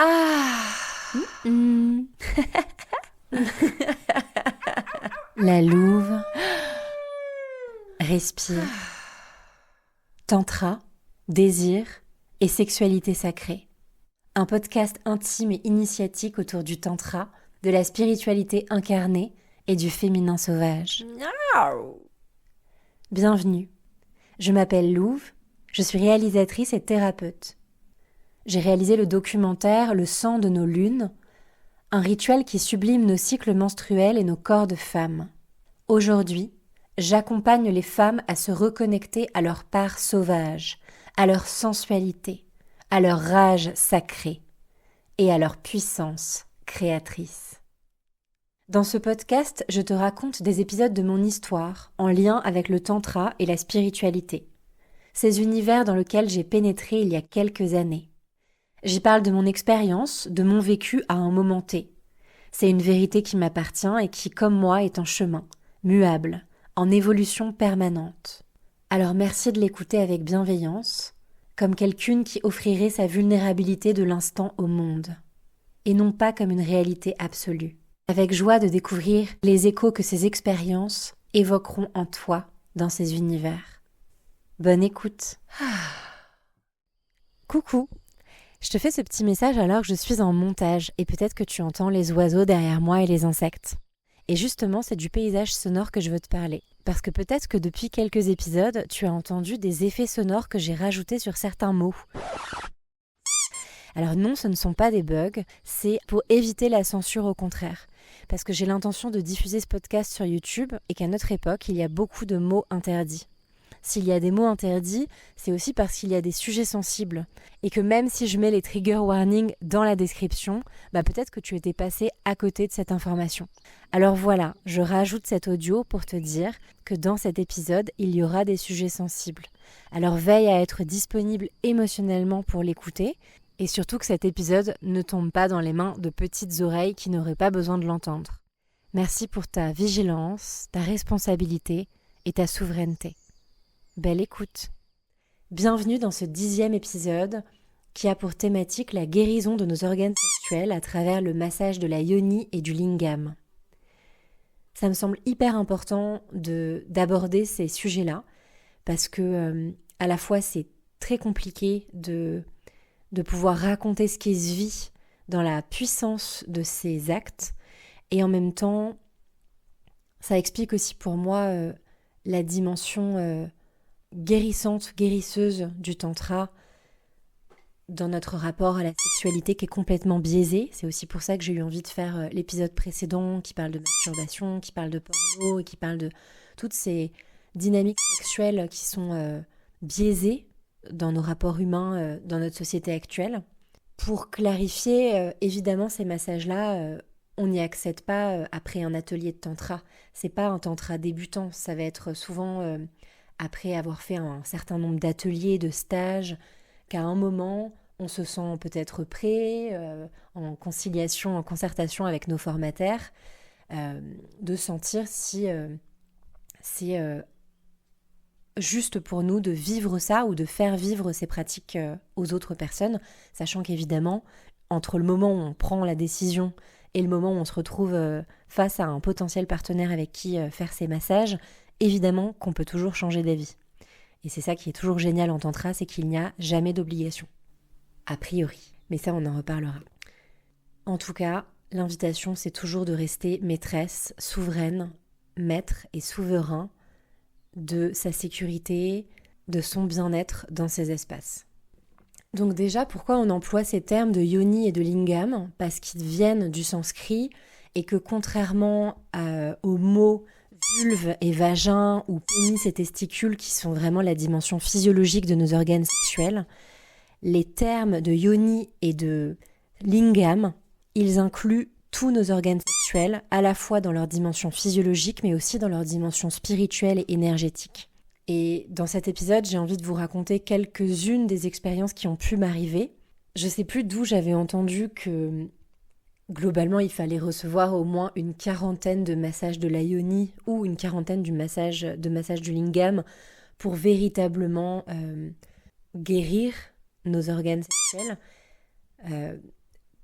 Ah. Mm. La louve respire. Tantra, désir et sexualité sacrée. Un podcast intime et initiatique autour du tantra, de la spiritualité incarnée et du féminin sauvage. Miaou. Bienvenue. Je m'appelle Louve, je suis réalisatrice et thérapeute. J'ai réalisé le documentaire Le sang de nos lunes, un rituel qui sublime nos cycles menstruels et nos corps de femmes. Aujourd'hui, j'accompagne les femmes à se reconnecter à leur part sauvage, à leur sensualité, à leur rage sacrée et à leur puissance créatrice. Dans ce podcast, je te raconte des épisodes de mon histoire en lien avec le tantra et la spiritualité, ces univers dans lesquels j'ai pénétré il y a quelques années. J'y parle de mon expérience, de mon vécu à un moment T. C'est une vérité qui m'appartient et qui, comme moi, est en chemin, muable, en évolution permanente. Alors merci de l'écouter avec bienveillance, comme quelqu'une qui offrirait sa vulnérabilité de l'instant au monde, et non pas comme une réalité absolue. Avec joie de découvrir les échos que ces expériences évoqueront en toi dans ces univers. Bonne écoute. Coucou. Je te fais ce petit message alors que je suis en montage et peut-être que tu entends les oiseaux derrière moi et les insectes. Et justement, c'est du paysage sonore que je veux te parler. Parce que peut-être que depuis quelques épisodes, tu as entendu des effets sonores que j'ai rajoutés sur certains mots. Alors non, ce ne sont pas des bugs, c'est pour éviter la censure au contraire. Parce que j'ai l'intention de diffuser ce podcast sur YouTube et qu'à notre époque, il y a beaucoup de mots interdits. S'il y a des mots interdits, c'est aussi parce qu'il y a des sujets sensibles. Et que même si je mets les trigger warnings dans la description, peut-être que tu étais passé à côté de cette information. Alors voilà, je rajoute cet audio pour te dire que dans cet épisode, il y aura des sujets sensibles. Alors veille à être disponible émotionnellement pour l'écouter, et surtout que cet épisode ne tombe pas dans les mains de petites oreilles qui n'auraient pas besoin de l'entendre. Merci pour ta vigilance, ta responsabilité et ta souveraineté. Belle écoute. Bienvenue dans ce 10e épisode qui a pour thématique la guérison de nos organes sexuels à travers le massage de la yoni et du lingam. Ça me semble hyper important d'aborder ces sujets-là parce que à la fois c'est très compliqué de pouvoir raconter ce qui se vit dans la puissance de ces actes et en même temps ça explique aussi pour moi la dimension guérissante, guérisseuse du tantra dans notre rapport à la sexualité qui est complètement biaisé. C'est aussi pour ça que j'ai eu envie de faire l'épisode précédent qui parle de masturbation, qui parle de porno et qui parle de toutes ces dynamiques sexuelles qui sont biaisées dans nos rapports humains dans notre société actuelle. Pour clarifier, évidemment, ces massages-là, on n'y accède pas après un atelier de tantra. C'est pas un tantra débutant, ça va être souvent après avoir fait un certain nombre d'ateliers, de stages, qu'à un moment, on se sent peut-être prêt, en conciliation, en concertation avec nos formataires, de sentir si c'est juste pour nous de vivre ça ou de faire vivre ces pratiques aux autres personnes, sachant qu'évidemment, entre le moment où on prend la décision et le moment où on se retrouve face à un potentiel partenaire avec qui faire ces massages, évidemment qu'on peut toujours changer d'avis. Et c'est ça qui est toujours génial en tantra, c'est qu'il n'y a jamais d'obligation. A priori. Mais ça, on en reparlera. En tout cas, l'invitation, c'est toujours de rester maîtresse, souveraine, maître et souverain de sa sécurité, de son bien-être dans ces espaces. Donc déjà, pourquoi on emploie ces termes de yoni et de lingam ? Parce qu'ils viennent du sanskrit et que contrairement aux mots vulve et vagin ou pénis et testicules qui sont vraiment la dimension physiologique de nos organes sexuels, les termes de yoni et de lingam, ils incluent tous nos organes sexuels, à la fois dans leur dimension physiologique mais aussi dans leur dimension spirituelle et énergétique. Et dans cet épisode, j'ai envie de vous raconter quelques-unes des expériences qui ont pu m'arriver. Je sais plus d'où j'avais entendu que globalement, il fallait recevoir au moins une quarantaine de massages de la yoni ou une quarantaine de massages du lingam pour véritablement guérir nos organes sexuels.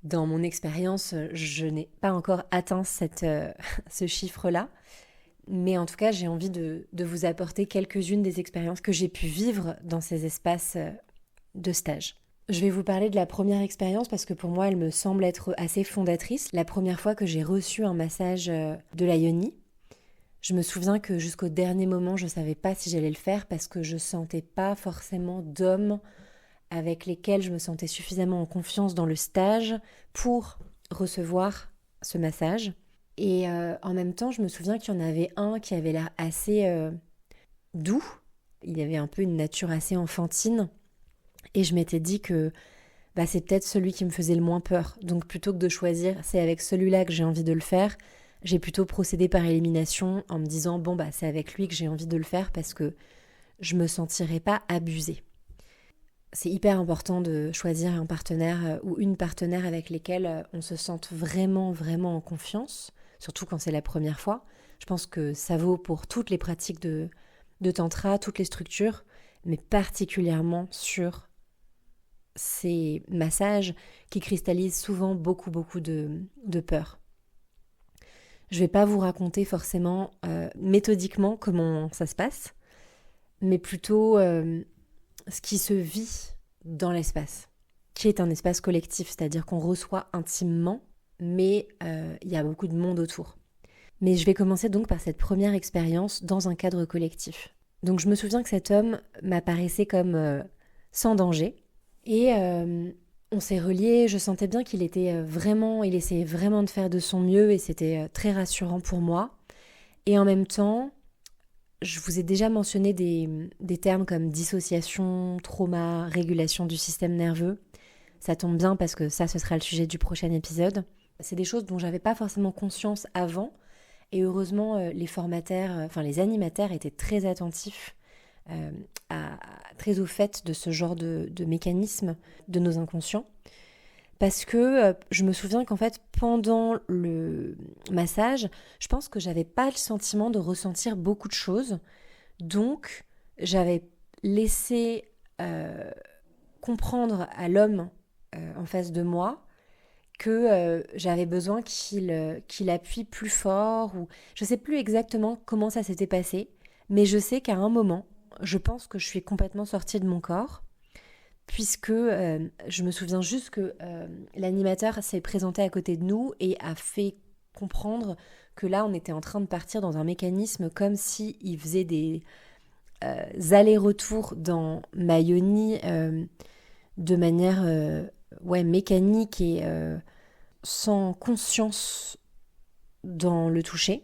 Dans mon expérience, je n'ai pas encore atteint ce chiffre-là. Mais en tout cas, j'ai envie de vous apporter quelques-unes des expériences que j'ai pu vivre dans ces espaces de stage. Je vais vous parler de la première expérience parce que pour moi, elle me semble être assez fondatrice. La première fois que j'ai reçu un massage de la yoni, je me souviens que jusqu'au dernier moment, je ne savais pas si j'allais le faire parce que je ne sentais pas forcément d'hommes avec lesquels je me sentais suffisamment en confiance dans le stage pour recevoir ce massage. Et en même temps, je me souviens qu'il y en avait un qui avait l'air assez doux. Il avait un peu une nature assez enfantine. Et je m'étais dit que c'est peut-être celui qui me faisait le moins peur. Donc plutôt que de choisir, c'est avec celui-là que j'ai envie de le faire, j'ai plutôt procédé par élimination en me disant, c'est avec lui que j'ai envie de le faire parce que je me sentirais pas abusée. C'est hyper important de choisir un partenaire ou une partenaire avec lesquels on se sente vraiment, vraiment en confiance, surtout quand c'est la première fois. Je pense que ça vaut pour toutes les pratiques de tantra, toutes les structures, mais particulièrement sur ces massages qui cristallisent souvent beaucoup, beaucoup de peur. Je ne vais pas vous raconter forcément méthodiquement comment ça se passe, mais plutôt ce qui se vit dans l'espace, qui est un espace collectif, c'est-à-dire qu'on reçoit intimement, mais il y a beaucoup de monde autour. Mais je vais commencer donc par cette première expérience dans un cadre collectif. Donc je me souviens que cet homme m'apparaissait comme sans danger, et on s'est reliés, je sentais bien qu'il il essayait vraiment de faire de son mieux, et c'était très rassurant pour moi. Et en même temps, je vous ai déjà mentionné des termes comme dissociation, trauma, régulation du système nerveux. Ça tombe bien parce que ça, ce sera le sujet du prochain épisode. C'est des choses dont j'avais pas forcément conscience avant. Et heureusement, les animateurs étaient très attentifs, très au fait de ce genre de mécanisme de nos inconscients. Parce que je me souviens qu'en fait, pendant le massage, je pense que j'avais pas le sentiment de ressentir beaucoup de choses. Donc, j'avais laissé comprendre à l'homme en face de moi que j'avais besoin qu'il appuie plus fort. Ou je sais plus exactement comment ça s'était passé, mais je sais qu'à un moment, je pense que je suis complètement sortie de mon corps. Puisque je me souviens juste que l'animateur s'est présenté à côté de nous et a fait comprendre que là, on était en train de partir dans un mécanisme comme s'il faisait des allers-retours dans ma yoni de manière mécanique et sans conscience dans le toucher.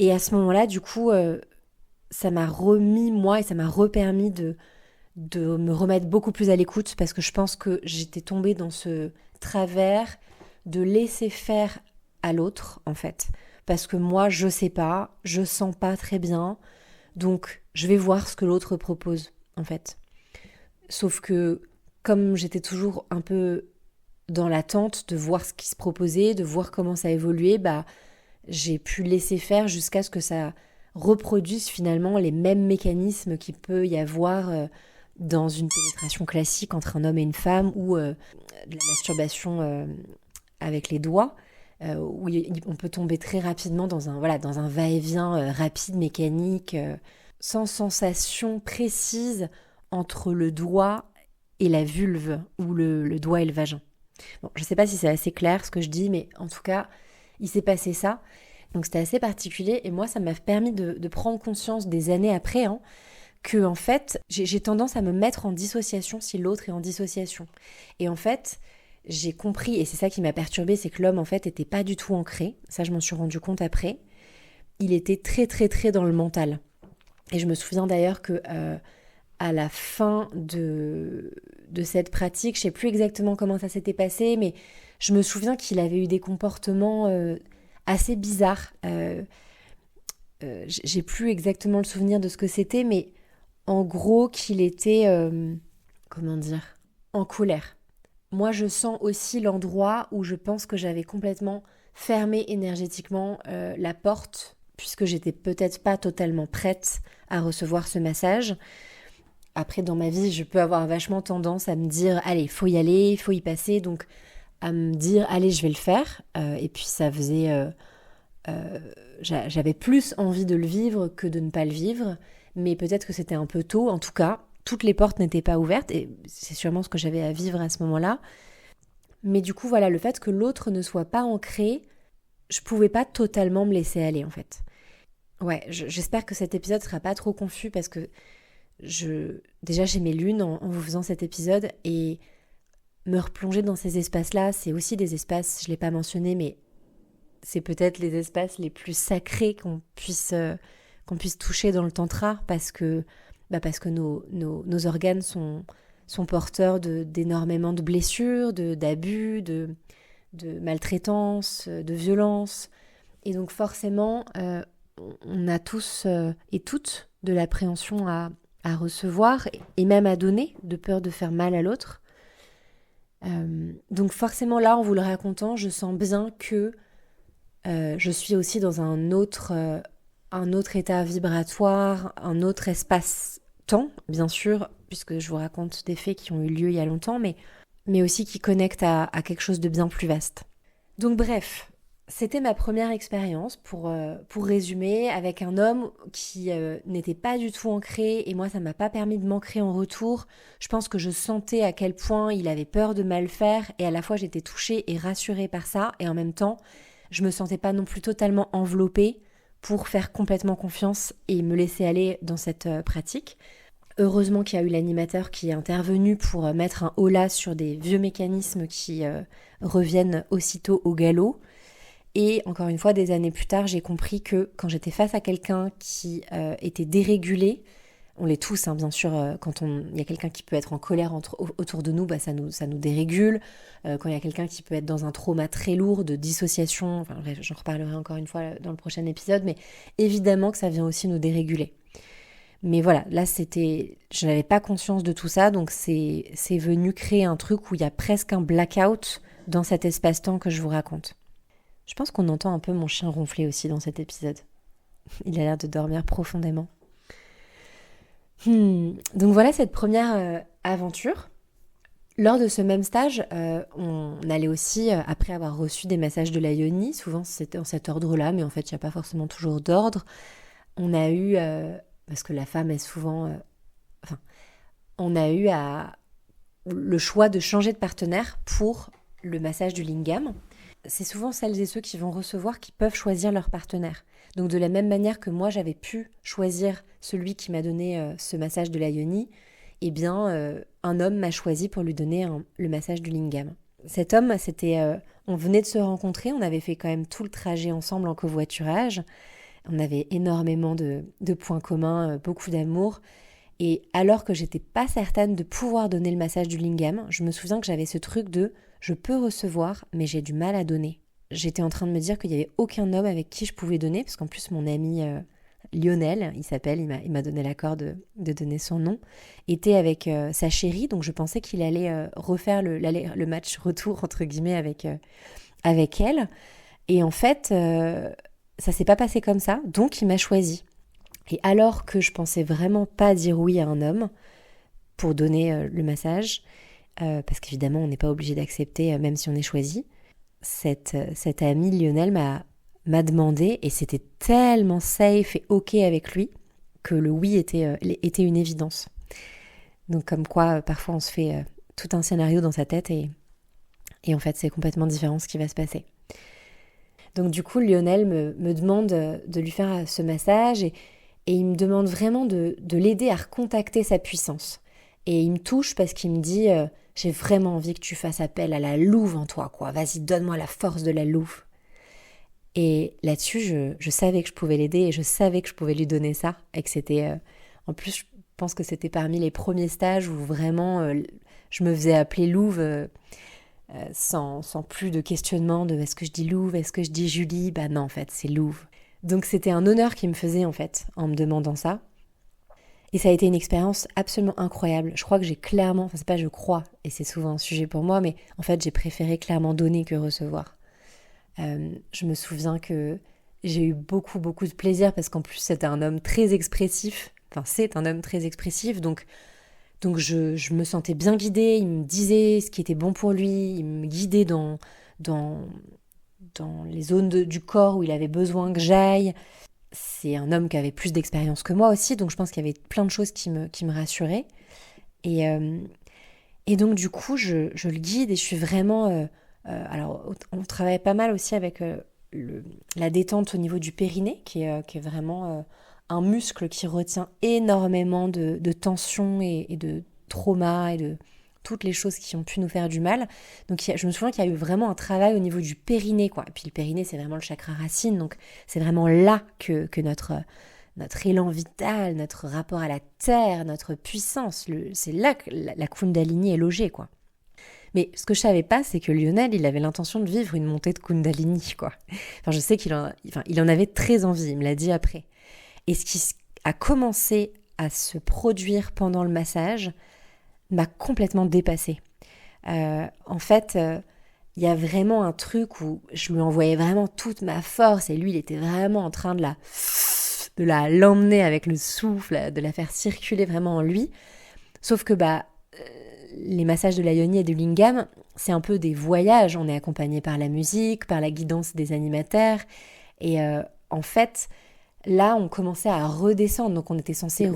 Et à ce moment-là, du coup, ça m'a remis, moi, et ça m'a repermis de me remettre beaucoup plus à l'écoute parce que je pense que j'étais tombée dans ce travers de laisser faire à l'autre, en fait. Parce que moi, je sais pas, je sens pas très bien, donc je vais voir ce que l'autre propose, en fait. Sauf que, comme j'étais toujours un peu dans l'attente de voir ce qui se proposait, de voir comment ça évoluait, j'ai pu laisser faire jusqu'à ce que ça reproduise finalement les mêmes mécanismes qu'il peut y avoir dans une pénétration classique entre un homme et une femme ou de la masturbation avec les doigts, où on peut tomber très rapidement dans un va-et-vient rapide, mécanique, sans sensation précise entre le doigt et la vulve ou le doigt et le vagin. Bon, je ne sais pas si c'est assez clair ce que je dis, mais en tout cas, il s'est passé ça. Donc c'était assez particulier et moi, ça m'a permis de prendre conscience des années après, que en fait, j'ai tendance à me mettre en dissociation si l'autre est en dissociation. Et en fait, j'ai compris, et c'est ça qui m'a perturbée, c'est que l'homme en fait était pas du tout ancré. Ça, je m'en suis rendu compte après. Il était très très très dans le mental. Et je me souviens d'ailleurs que à la fin de cette pratique, je sais plus exactement comment ça s'était passé, mais je me souviens qu'il avait eu des comportements assez bizarres. J'ai plus exactement le souvenir de ce que c'était, mais en gros qu'il était, en colère. Moi, je sens aussi l'endroit où je pense que j'avais complètement fermé énergétiquement la porte, puisque j'étais peut-être pas totalement prête à recevoir ce massage. Après, dans ma vie, je peux avoir vachement tendance à me dire, allez, faut y aller, faut y passer, donc à me dire allez, je vais le faire. Et puis ça faisait... j'avais plus envie de le vivre que de ne pas le vivre, mais peut-être que c'était un peu tôt. En tout cas, toutes les portes n'étaient pas ouvertes et c'est sûrement ce que j'avais à vivre à ce moment-là. Mais du coup, voilà, le fait que l'autre ne soit pas ancré, je pouvais pas totalement me laisser aller en fait. Ouais, j'espère que cet épisode sera pas trop confus parce que déjà j'ai mes lunes en vous faisant cet épisode et me replonger dans ces espaces-là, c'est aussi des espaces, je l'ai pas mentionné, mais c'est peut-être les espaces les plus sacrés qu'on puisse toucher dans le tantra parce que nos organes sont porteurs d'énormément de blessures, d'abus, de maltraitance, de violence. Et donc forcément, on a tous et toutes de l'appréhension à recevoir et même à donner, de peur de faire mal à l'autre. Donc forcément là, en vous le racontant, je sens bien que je suis aussi dans un autre état vibratoire, un autre espace-temps, bien sûr, puisque je vous raconte des faits qui ont eu lieu il y a longtemps, mais aussi qui connectent à quelque chose de bien plus vaste. Donc bref, c'était ma première expérience, pour résumer, avec un homme qui n'était pas du tout ancré, et moi ça m'a pas permis de m'ancrer en retour. Je pense que je sentais à quel point il avait peur de mal faire, et à la fois j'étais touchée et rassurée par ça, et en même temps, je me sentais pas non plus totalement enveloppée pour faire complètement confiance et me laisser aller dans cette pratique. Heureusement qu'il y a eu l'animateur qui est intervenu pour mettre un holà sur des vieux mécanismes qui reviennent aussitôt au galop. Et encore une fois, des années plus tard, j'ai compris que quand j'étais face à quelqu'un qui était dérégulé, on l'est tous, hein, bien sûr, quand il y a quelqu'un qui peut être en colère autour de nous, ça nous dérégule. Quand il y a quelqu'un qui peut être dans un trauma très lourd de dissociation, enfin bref, j'en reparlerai encore une fois dans le prochain épisode, mais évidemment que ça vient aussi nous déréguler. Mais voilà, là je n'avais pas conscience de tout ça, donc c'est venu créer un truc où il y a presque un blackout dans cet espace-temps que je vous raconte. Je pense qu'on entend un peu mon chien ronfler aussi dans cet épisode. Il a l'air de dormir profondément. Donc voilà cette première aventure. Lors de ce même stage, on allait aussi, après avoir reçu des massages de la yoni, souvent c'était en cet ordre-là, mais en fait il n'y a pas forcément toujours d'ordre. On a eu, parce que la femme est souvent... on a eu le choix de changer de partenaire pour le massage du lingam. C'est souvent celles et ceux qui vont recevoir qui peuvent choisir leur partenaire. Donc de la même manière que moi j'avais pu choisir celui qui m'a donné ce massage de la yoni, eh bien un homme m'a choisi pour lui donner le massage du lingam. Cet homme, on venait de se rencontrer, on avait fait quand même tout le trajet ensemble en covoiturage, on avait énormément de points communs, beaucoup d'amour, et alors que j'étais pas certaine de pouvoir donner le massage du lingam, je me souviens que j'avais ce truc de je peux recevoir, mais j'ai du mal à donner. J'étais en train de me dire qu'il n'y avait aucun homme avec qui je pouvais donner, parce qu'en plus mon ami Lionel, il m'a donné l'accord de donner son nom, était avec sa chérie, donc je pensais qu'il allait refaire le match retour, entre guillemets, avec elle. Et en fait, ça s'est pas passé comme ça, donc il m'a choisi. Et alors que je pensais vraiment pas dire oui à un homme pour donner le massage, parce qu'évidemment on n'est pas obligé d'accepter même si on est choisi, cet ami Lionel m'a demandé, et c'était tellement safe et ok avec lui que le oui était une évidence. Donc comme quoi parfois on se fait tout un scénario dans sa tête et en fait c'est complètement différent ce qui va se passer. Donc du coup Lionel me demande de lui faire ce massage et il me demande vraiment de l'aider à recontacter sa puissance. Et il me touche parce qu'il me dit j'ai vraiment envie que tu fasses appel à la louve en toi, quoi. Vas-y, donne-moi la force de la louve. Et là-dessus, je savais que je pouvais l'aider et je savais que je pouvais lui donner ça. Et que c'était... en plus, je pense que c'était parmi les premiers stages où vraiment je me faisais appeler louve sans plus de questionnement de est-ce que je dis louve, est-ce que je dis Julie. Bah non, en fait, c'est louve. Donc c'était un honneur qu'il me faisait en fait en me demandant ça. Et ça a été une expérience absolument incroyable. Je crois que j'ai clairement, enfin c'est pas je crois, et c'est souvent un sujet pour moi, mais en fait j'ai préféré clairement donner que recevoir. Je me souviens que j'ai eu beaucoup de plaisir parce qu'en plus c'était un homme très expressif. Enfin c'est un homme très expressif, donc Donc je me sentais bien guidée, il me disait ce qui était bon pour lui, il me guidait dans les zones du corps où il avait besoin que j'aille. C'est un homme qui avait plus d'expérience que moi aussi, donc je pense qu'il y avait plein de choses qui me rassuraient. Et donc du coup, je le guide et je suis vraiment... alors, on travaille pas mal aussi avec la détente au niveau du périnée, qui est vraiment un muscle qui retient énormément de tension et de trauma et de toutes les choses qui ont pu nous faire du mal. Donc je me souviens qu'il y a eu vraiment un travail au niveau du périnée, quoi. Et puis le périnée, c'est vraiment le chakra racine, donc c'est vraiment là que notre élan vital, notre rapport à la terre, notre puissance, c'est là que la Kundalini est logée, quoi. Mais ce que je savais pas, c'est que Lionel, il avait l'intention de vivre une montée de Kundalini, quoi. Enfin, je sais qu'il en avait très envie, il me l'a dit après. Et ce qui a commencé à se produire pendant le massage m'a complètement dépassée. En fait, il y a vraiment un truc où je lui envoyais vraiment toute ma force et lui, il était vraiment en train de l'emmener avec le souffle, de la faire circuler vraiment en lui. Sauf que les massages de la yoni et du lingam, c'est un peu des voyages. On est accompagné par la musique, par la guidance des animateurs. Et en fait, là, on commençait à redescendre. Donc, on était censé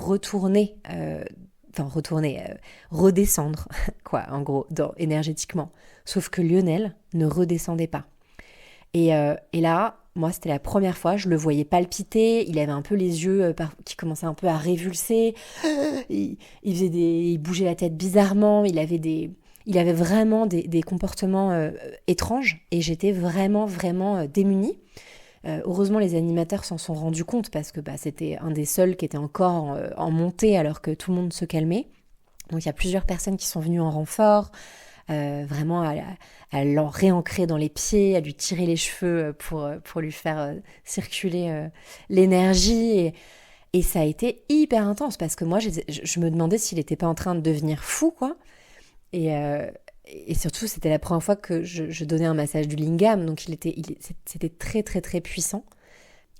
redescendre, quoi, en gros, énergétiquement. Sauf que Lionel ne redescendait pas. Et là, moi, c'était la première fois, je le voyais palpiter, il avait un peu les yeux qui commençaient un peu à révulser, il bougeait la tête bizarrement, il avait vraiment des comportements étranges, et j'étais vraiment, vraiment démunie. Heureusement, les animateurs s'en sont rendus compte, parce que c'était un des seuls qui était encore en montée, alors que tout le monde se calmait. Donc il y a plusieurs personnes qui sont venues en renfort, vraiment à l'en réancrer dans les pieds, à lui tirer les cheveux pour lui faire circuler l'énergie. Et ça a été hyper intense, parce que moi, je me demandais s'il n'était pas en train de devenir fou, quoi. Et surtout, c'était la première fois que je donnais un massage du lingam, donc c'était très, très, très puissant.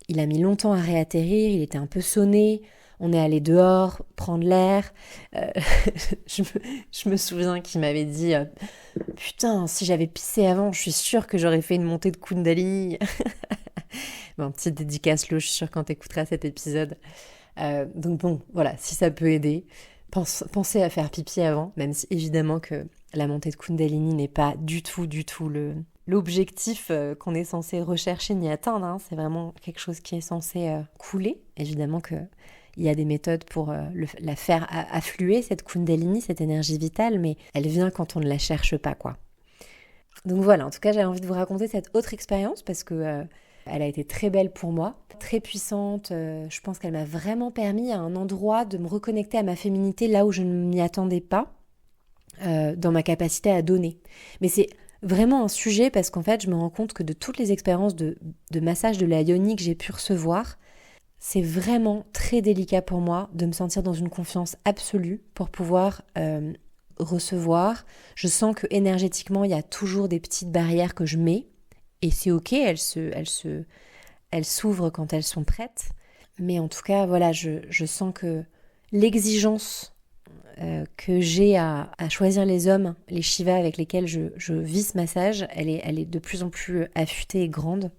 Il a mis longtemps à réatterrir, il était un peu sonné. On est allé dehors, prendre l'air. Je me souviens qu'il m'avait dit « Putain, si j'avais pissé avant, je suis sûre que j'aurais fait une montée de Kundalini. » Bon, petite dédicace, Lo, je suis sûre quand t'écouteras cet épisode. Donc bon, voilà, si ça peut aider, pensez à faire pipi avant, même si évidemment que la montée de Kundalini n'est pas du tout l'objectif qu'on est censé rechercher ni atteindre. Hein. C'est vraiment quelque chose qui est censé couler. Évidemment que il y a des méthodes pour la faire affluer, cette Kundalini, cette énergie vitale, mais elle vient quand on ne la cherche pas, quoi. Donc voilà, en tout cas, j'avais envie de vous raconter cette autre expérience parce que elle a été très belle pour moi, très puissante. Je pense qu'elle m'a vraiment permis à un endroit de me reconnecter à ma féminité là où je ne m'y attendais pas, dans ma capacité à donner. Mais c'est vraiment un sujet parce qu'en fait, je me rends compte que de toutes les expériences de massage de la yoni que j'ai pu recevoir, c'est vraiment très délicat pour moi de me sentir dans une confiance absolue pour pouvoir recevoir. Je sens que énergétiquement, il y a toujours des petites barrières que je mets et c'est ok, elles s'ouvrent quand elles sont prêtes. Mais en tout cas, voilà, je sens que l'exigence que j'ai à choisir les hommes, les shivas avec lesquels je vis ce massage, elle est de plus en plus affûtée et grande.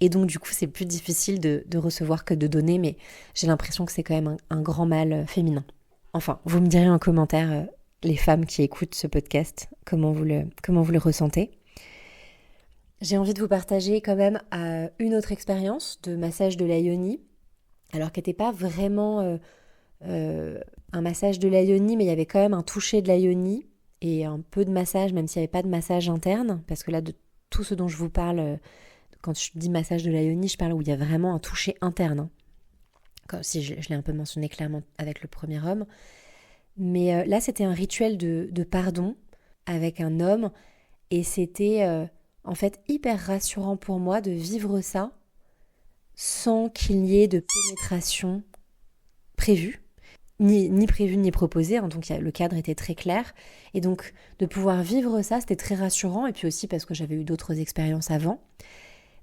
Et donc du coup c'est plus difficile de recevoir que de donner, mais j'ai l'impression que c'est quand même un grand mal féminin. Enfin, vous me direz en commentaire, les femmes qui écoutent ce podcast, comment vous le ressentez. J'ai envie de vous partager quand même une autre expérience de massage de la yoni, alors qu'elle n'était pas vraiment un massage de la yoni, mais il y avait quand même un toucher de la yoni et un peu de massage, même s'il n'y avait pas de massage interne, parce que là de tout ce dont je vous parle, quand je dis massage de la yoni, je parle où il y a vraiment un toucher interne. Hein. Comme si je l'ai un peu mentionné clairement avec le premier homme. Mais là, c'était un rituel de pardon avec un homme. Et c'était en fait hyper rassurant pour moi de vivre ça sans qu'il y ait de pénétration prévue. Ni prévue ni proposée. Hein, donc le cadre était très clair. Et donc de pouvoir vivre ça, c'était très rassurant. Et puis aussi parce que j'avais eu d'autres expériences avant.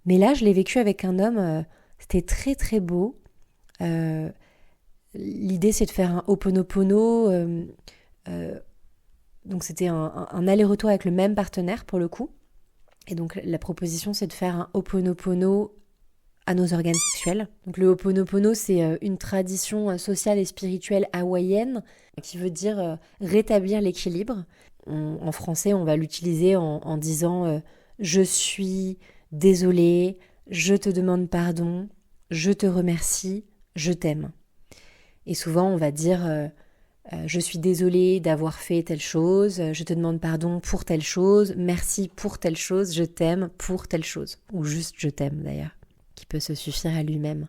Mais là, je l'ai vécu avec un homme, c'était très très beau. L'idée, c'est de faire un Ho'oponopono Donc c'était un aller-retour avec le même partenaire pour le coup. Et donc la proposition, c'est de faire un Ho'oponopono à nos organes sexuels. Donc le Ho'oponopono, c'est une tradition sociale et spirituelle hawaïenne qui veut dire rétablir l'équilibre. En français, on va l'utiliser en disant je suis désolée, je te demande pardon, je te remercie, je t'aime. Et souvent, on va dire je suis désolée d'avoir fait telle chose, je te demande pardon pour telle chose, merci pour telle chose, je t'aime pour telle chose. Ou juste je t'aime d'ailleurs, qui peut se suffire à lui-même.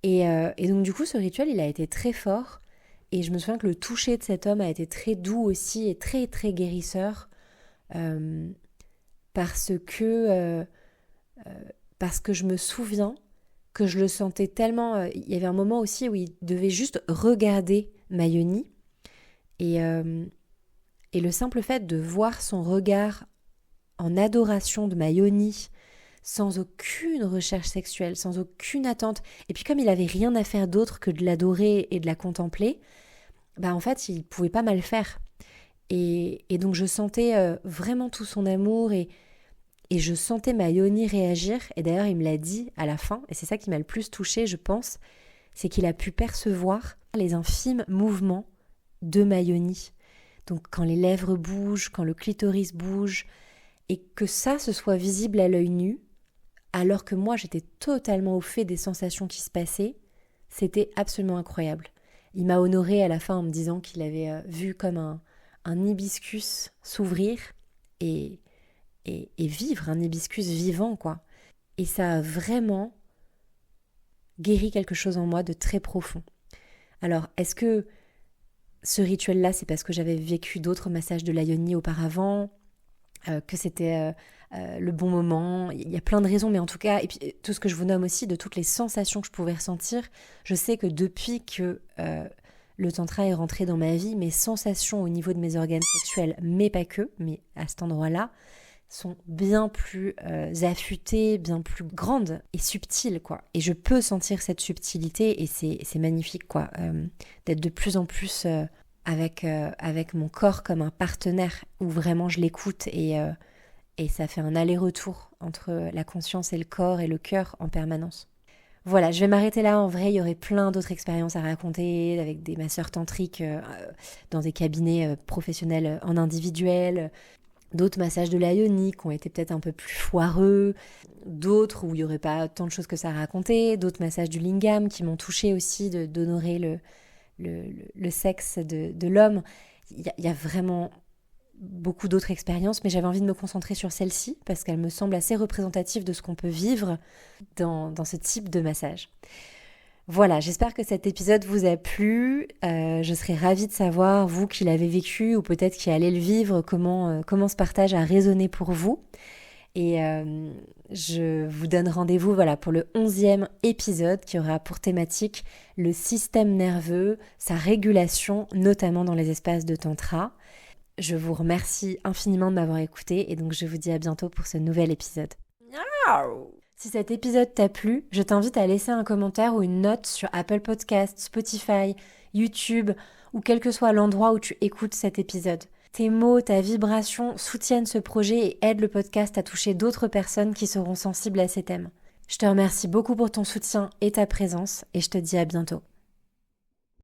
Et donc du coup, ce rituel, il a été très fort. Et je me souviens que le toucher de cet homme a été très doux aussi et très très guérisseur. Parce que je me souviens que je le sentais tellement... il y avait un moment aussi où il devait juste regarder Mayoni. Et le simple fait de voir son regard en adoration de Mayoni, sans aucune recherche sexuelle, sans aucune attente, et puis comme il avait rien à faire d'autre que de l'adorer et de la contempler, en fait, il pouvait pas mal faire. Et donc je sentais vraiment tout son amour et je sentais Mayoni réagir. Et d'ailleurs, il me l'a dit à la fin, et c'est ça qui m'a le plus touchée, je pense, c'est qu'il a pu percevoir les infimes mouvements de Mayoni. Donc quand les lèvres bougent, quand le clitoris bouge, et que ça se soit visible à l'œil nu, alors que moi j'étais totalement au fait des sensations qui se passaient, c'était absolument incroyable. Il m'a honorée à la fin en me disant qu'il avait vu comme un hibiscus s'ouvrir et vivre, un hibiscus vivant, quoi. Et ça a vraiment guéri quelque chose en moi de très profond. Alors, est-ce que ce rituel-là, c'est parce que j'avais vécu d'autres massages de la yoni auparavant, que c'était le bon moment? Il y a plein de raisons, mais en tout cas, et puis tout ce que je vous nomme aussi, de toutes les sensations que je pouvais ressentir, je sais que depuis que le tantra est rentré dans ma vie, mes sensations au niveau de mes organes sexuels, mais pas que, mais à cet endroit-là, sont bien plus affûtées, bien plus grandes et subtiles, quoi. Et je peux sentir cette subtilité et c'est magnifique, quoi, d'être de plus en plus avec mon corps comme un partenaire où vraiment je l'écoute et ça fait un aller-retour entre la conscience et le corps et le cœur en permanence. Voilà, je vais m'arrêter là. En vrai, il y aurait plein d'autres expériences à raconter avec des masseurs tantriques dans des cabinets professionnels en individuel, d'autres massages de la yoni qui ont été peut-être un peu plus foireux, d'autres où il n'y aurait pas tant de choses que ça à raconter, d'autres massages du lingam qui m'ont touchée aussi d'honorer le sexe de l'homme. Il y a vraiment beaucoup d'autres expériences, mais j'avais envie de me concentrer sur celle-ci parce qu'elle me semble assez représentative de ce qu'on peut vivre dans ce type de massage. Voilà, j'espère que cet épisode vous a plu. Je serais ravie de savoir, vous qui l'avez vécu ou peut-être qui allez le vivre, comment ce partage a résonné pour vous. Et je vous donne rendez-vous pour le 11e épisode qui aura pour thématique le système nerveux, sa régulation, notamment dans les espaces de tantra. Je vous remercie infiniment de m'avoir écouté et donc je vous dis à bientôt pour ce nouvel épisode. Si cet épisode t'a plu, je t'invite à laisser un commentaire ou une note sur Apple Podcasts, Spotify, YouTube ou quel que soit l'endroit où tu écoutes cet épisode. Tes mots, ta vibration soutiennent ce projet et aident le podcast à toucher d'autres personnes qui seront sensibles à ces thèmes. Je te remercie beaucoup pour ton soutien et ta présence et je te dis à bientôt.